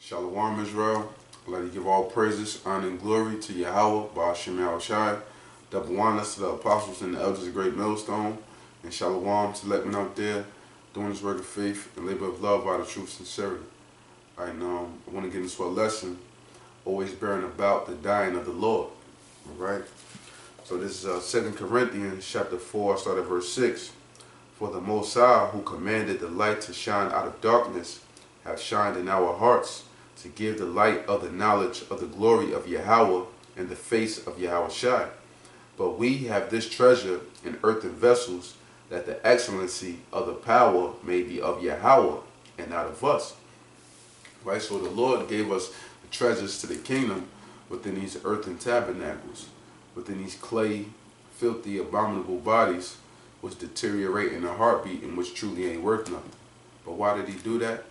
Shalawam, Israel. I'd like to give all praises, honor, and glory to YAHAWAH, YAHAWASHI. Double honors to the apostles and the elders of Great Millstone. And Shalawam to let me out there doing this work of faith and labor of love out of truth sincerity. I want to get into a lesson, always bearing about the dying of the Lord. Alright? So this is 2 Corinthians chapter 4, start at verse 6. For the Most High, who commanded the light to shine out of darkness, have shined in our hearts, to give the light of the knowledge of the glory of Yahawah in the face of Yahawashi. But we have this treasure in earthen vessels, that the excellency of the power may be of Yahawah and not of us. Right? So the Lord gave us the treasures to the kingdom within these earthen tabernacles, within these clay, filthy, abominable bodies, which deteriorate in a heartbeat and which truly ain't worth nothing. But why did he do that?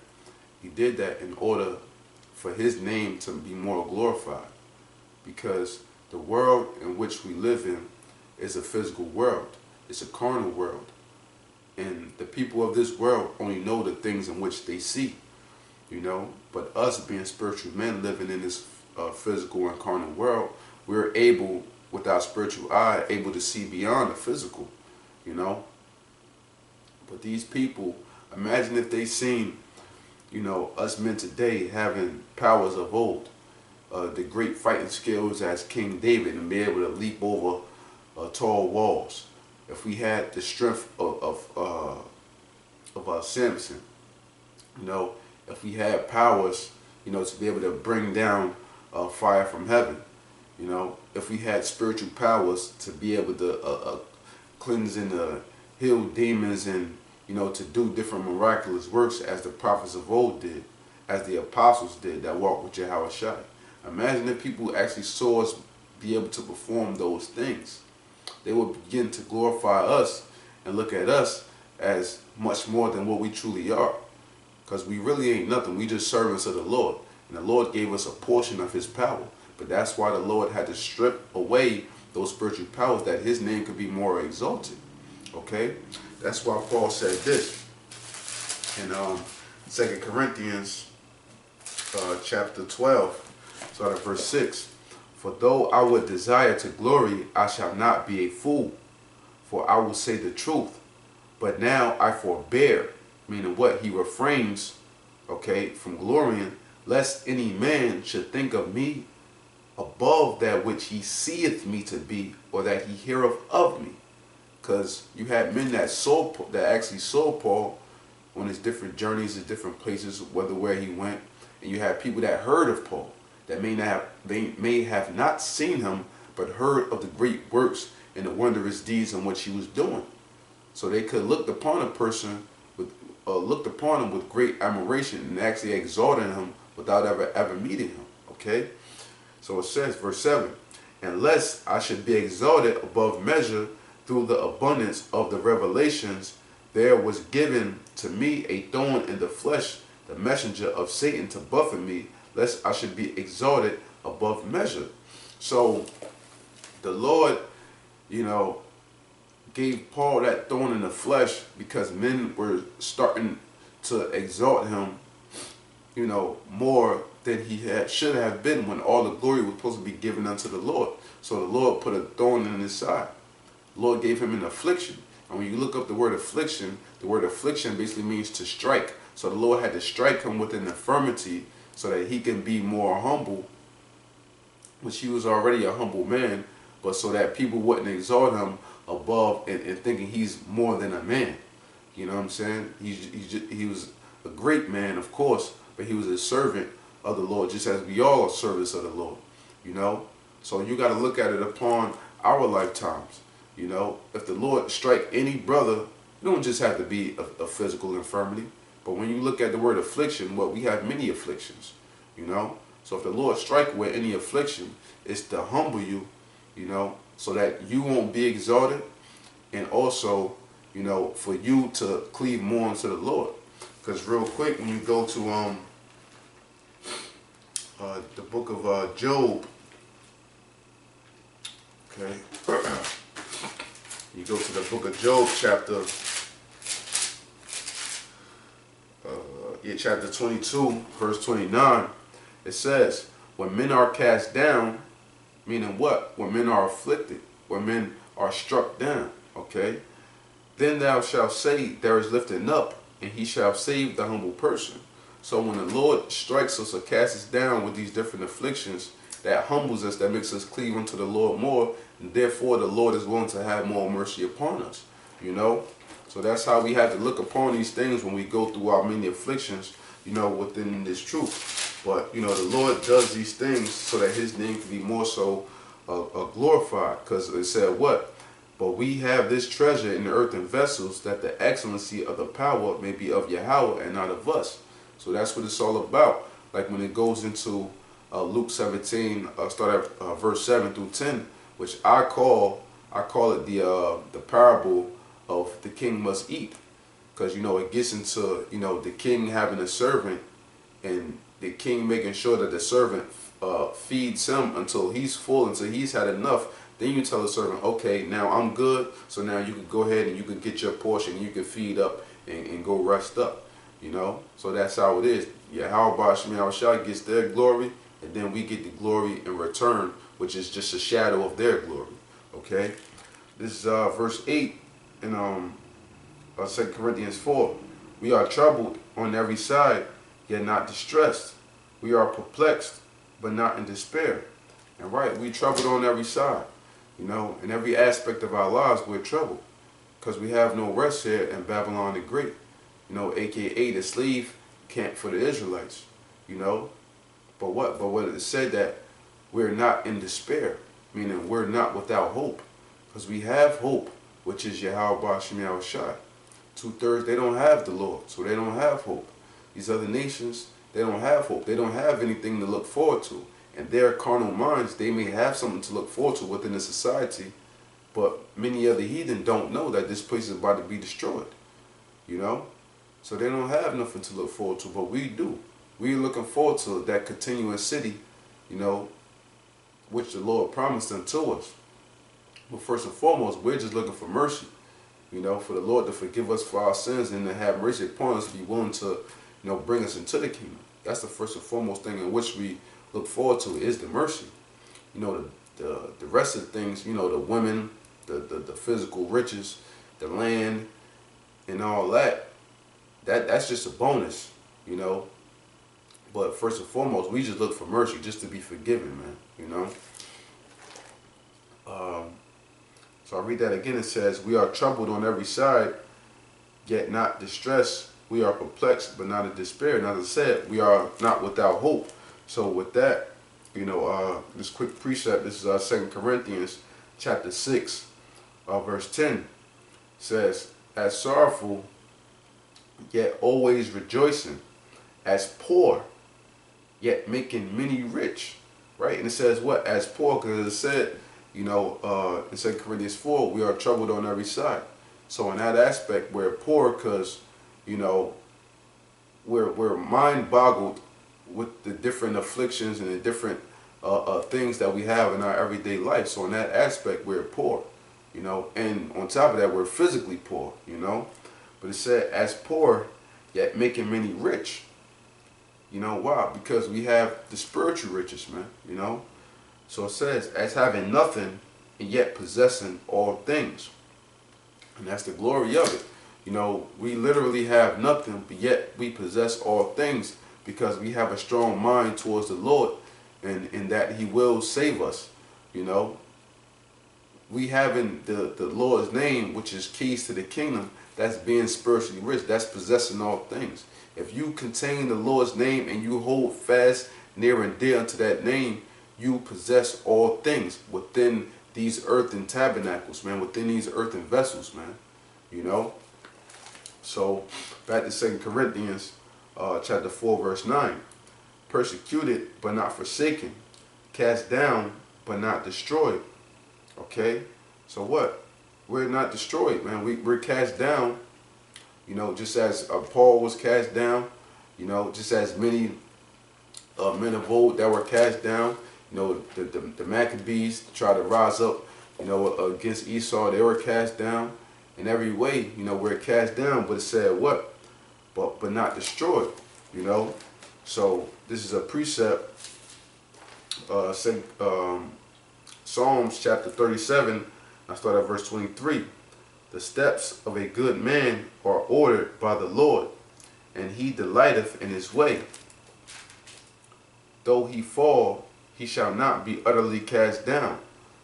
He did that in order for his name to be more glorified, because the world in which we live in is a physical world. It's a carnal world. And the people of this world only know the things in which they see, you know. But us being spiritual men living in this physical and carnal world, we're able, with our spiritual eye, able to see beyond the physical, you know. But these people, imagine if they seen, you know, us men today having powers of old, the great fighting skills as King David, and be able to leap over tall walls. If we had the strength of Samson, you know, if we had powers, you know, to be able to bring down fire from heaven, you know, if we had spiritual powers to be able to cleanse and heal demons, and you know, to do different miraculous works as the prophets of old did, as the apostles did that walked with Yahawashi. Imagine if people actually saw us be able to perform those things. They would begin to glorify us and look at us as much more than what we truly are. Because we really ain't nothing. We just servants of the Lord. And the Lord gave us a portion of his power. But that's why the Lord had to strip away those spiritual powers, that his name could be more exalted. Okay? That's why Paul said this in 2 Corinthians chapter 12, start at verse 6. For though I would desire to glory, I shall not be a fool, for I will say the truth. But now I forbear, meaning what? He refrains, okay, from glorying, lest any man should think of me above that which he seeth me to be, or that he heareth of me. Because you had men that actually saw Paul on his different journeys, his different places, where he went, and you had people that heard of Paul that may have not seen him, but heard of the great works and the wondrous deeds in which he was doing. So they could look upon a person with great admiration and actually exalting him without ever meeting him. Okay, so it says, verse 7, unless I should be exalted above measure through the abundance of the revelations, there was given to me a thorn in the flesh, the messenger of Satan to buffet me, lest I should be exalted above measure. So the Lord, you know, gave Paul that thorn in the flesh because men were starting to exalt him, you know, more than he should have been, when all the glory was supposed to be given unto the Lord. So the Lord put a thorn in his side. The Lord gave him an affliction. And when you look up the word affliction basically means to strike. So the Lord had to strike him with an infirmity so that he can be more humble, which he was already a humble man, but so that people wouldn't exalt him above and thinking he's more than a man. You know what I'm saying? He was a great man, of course, but he was a servant of the Lord, just as we all are servants of the Lord. You know? So you got to look at it upon our lifetimes. You know, if the Lord strike any brother, you don't just have to be a physical infirmity. But when you look at the word affliction, well, we have many afflictions, you know. So if the Lord strike with any affliction, it's to humble you, you know, so that you won't be exalted, and also, you know, for you to cleave more unto the Lord. Because real quick, when you go to the book of Job, okay. You go to the book of Job, chapter 22, verse 29. It says, when men are cast down, meaning what? When men are afflicted, when men are struck down, okay? Then thou shalt say, there is lifting up, and he shall save the humble person. So when the Lord strikes us or casts us down with these different afflictions, that humbles us, that makes us cleave unto the Lord more, and therefore the Lord is willing to have more mercy upon us, you know? So that's how we have to look upon these things when we go through our many afflictions, you know, within this truth. But, you know, the Lord does these things so that his name can be more so glorified. Because it said what? But we have this treasure in the earthen vessels, that the excellency of the power may be of Yahawah and not of us. So that's what it's all about. Like when it goes into Luke 17, start at verse 7 through 10, which I call it the parable of the king must eat. Because, you know, it gets into, you know, the king having a servant, and the king making sure that the servant feeds him until he's full, until he's had enough. Then you tell the servant, okay, now I'm good, so now you can go ahead and you can get your portion, you can feed up and go rest up, you know. So that's how it is. YAHAWASHI gets their glory, and then we get the glory in return, which is just a shadow of their glory, okay. This is verse 8 in 2 Corinthians 4. We are troubled on every side, yet not distressed. We are perplexed, but not in despair. And right, we troubled on every side. You know, in every aspect of our lives, we're troubled. Because we have no rest here in Babylon the Great. You know, aka the slave camp for the Israelites. You know. But what it said that we're not in despair. Meaning we're not without hope. Because we have hope, which is YAHAWASHI. 2/3, they don't have the Lord, so they don't have hope. These other nations, they don't have hope. They don't have anything to look forward to. And their carnal minds, they may have something to look forward to within the society, but many other heathen don't know that this place is about to be destroyed, you know? So they don't have nothing to look forward to, but we do. We're looking forward to that continuous city, you know, which the Lord promised unto us. But first and foremost, we're just looking for mercy. You know, for the Lord to forgive us for our sins and to have mercy upon us, be willing to, you know, bring us into the kingdom. That's the first and foremost thing in which we look forward to, is the mercy. You know, the rest of the things, you know, the women, the physical riches, the land, and all that, that's just a bonus, you know. But first and foremost, we just look for mercy, just to be forgiven, man, you know. So I read that again. It says, we are troubled on every side, yet not distressed. We are perplexed, but not in despair. And as I said, we are not without hope. So with that, you know, this quick precept, this is 2 Corinthians chapter 6, verse 10, says, as sorrowful, yet always rejoicing, as poor, yet making many rich. Right? And it says what? As poor, because it said, you know, in 2 Corinthians 4, we are troubled on every side. So in that aspect, we're poor because, you know, we're mind boggled with the different afflictions and the different things that we have in our everyday life. So in that aspect, we're poor, you know, and on top of that, we're physically poor, you know. But it said, as poor, yet making many rich. You know why? Because we have the spiritual riches, man, you know. So it says, as having nothing and yet possessing all things. And that's the glory of it. You know, we literally have nothing, but yet we possess all things because we have a strong mind towards the Lord, and in that he will save us, you know. We having the Lord's name, which is keys to the kingdom, that's being spiritually rich, that's possessing all things. If you contain the Lord's name and you hold fast near and dear unto that name, you possess all things within these earthen tabernacles, man, within these earthen vessels, man, you know. So back to 2 Corinthians chapter 4, verse 9. Persecuted but not forsaken, cast down but not destroyed. Okay, so what? We're not destroyed, man. We're cast down, you know, just as Paul was cast down, you know, just as many men of old that were cast down. You know, the Maccabees tried to rise up, you know, against Esau. They were cast down in every way. You know, we're cast down, but it said what? But not destroyed, you know. So this is a precept. Psalms chapter 37. I start at verse 23. The steps of a good man are ordered by the Lord, and he delighteth in his way. Though he fall, he shall not be utterly cast down,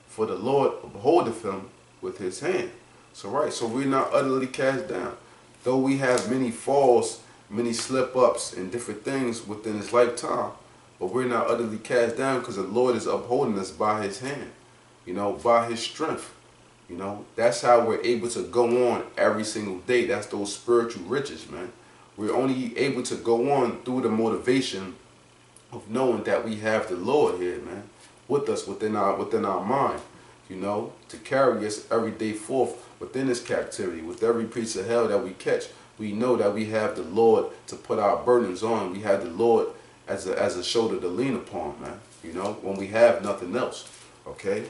for the Lord upholdeth him with his hand. So we're not utterly cast down. Though we have many falls, many slip-ups, and different things within his lifetime, but we're not utterly cast down because the Lord is upholding us by his hand, by his strength. That's how we're able to go on every single day. That's those spiritual riches, man. We're only able to go on through the motivation of knowing that we have the Lord here, man, with us within our mind, to carry us every day forth within this captivity. With every piece of hell that we catch, we know that we have the Lord to put our burdens on. We have the Lord as a shoulder to lean upon, man, when we have nothing else. Okay?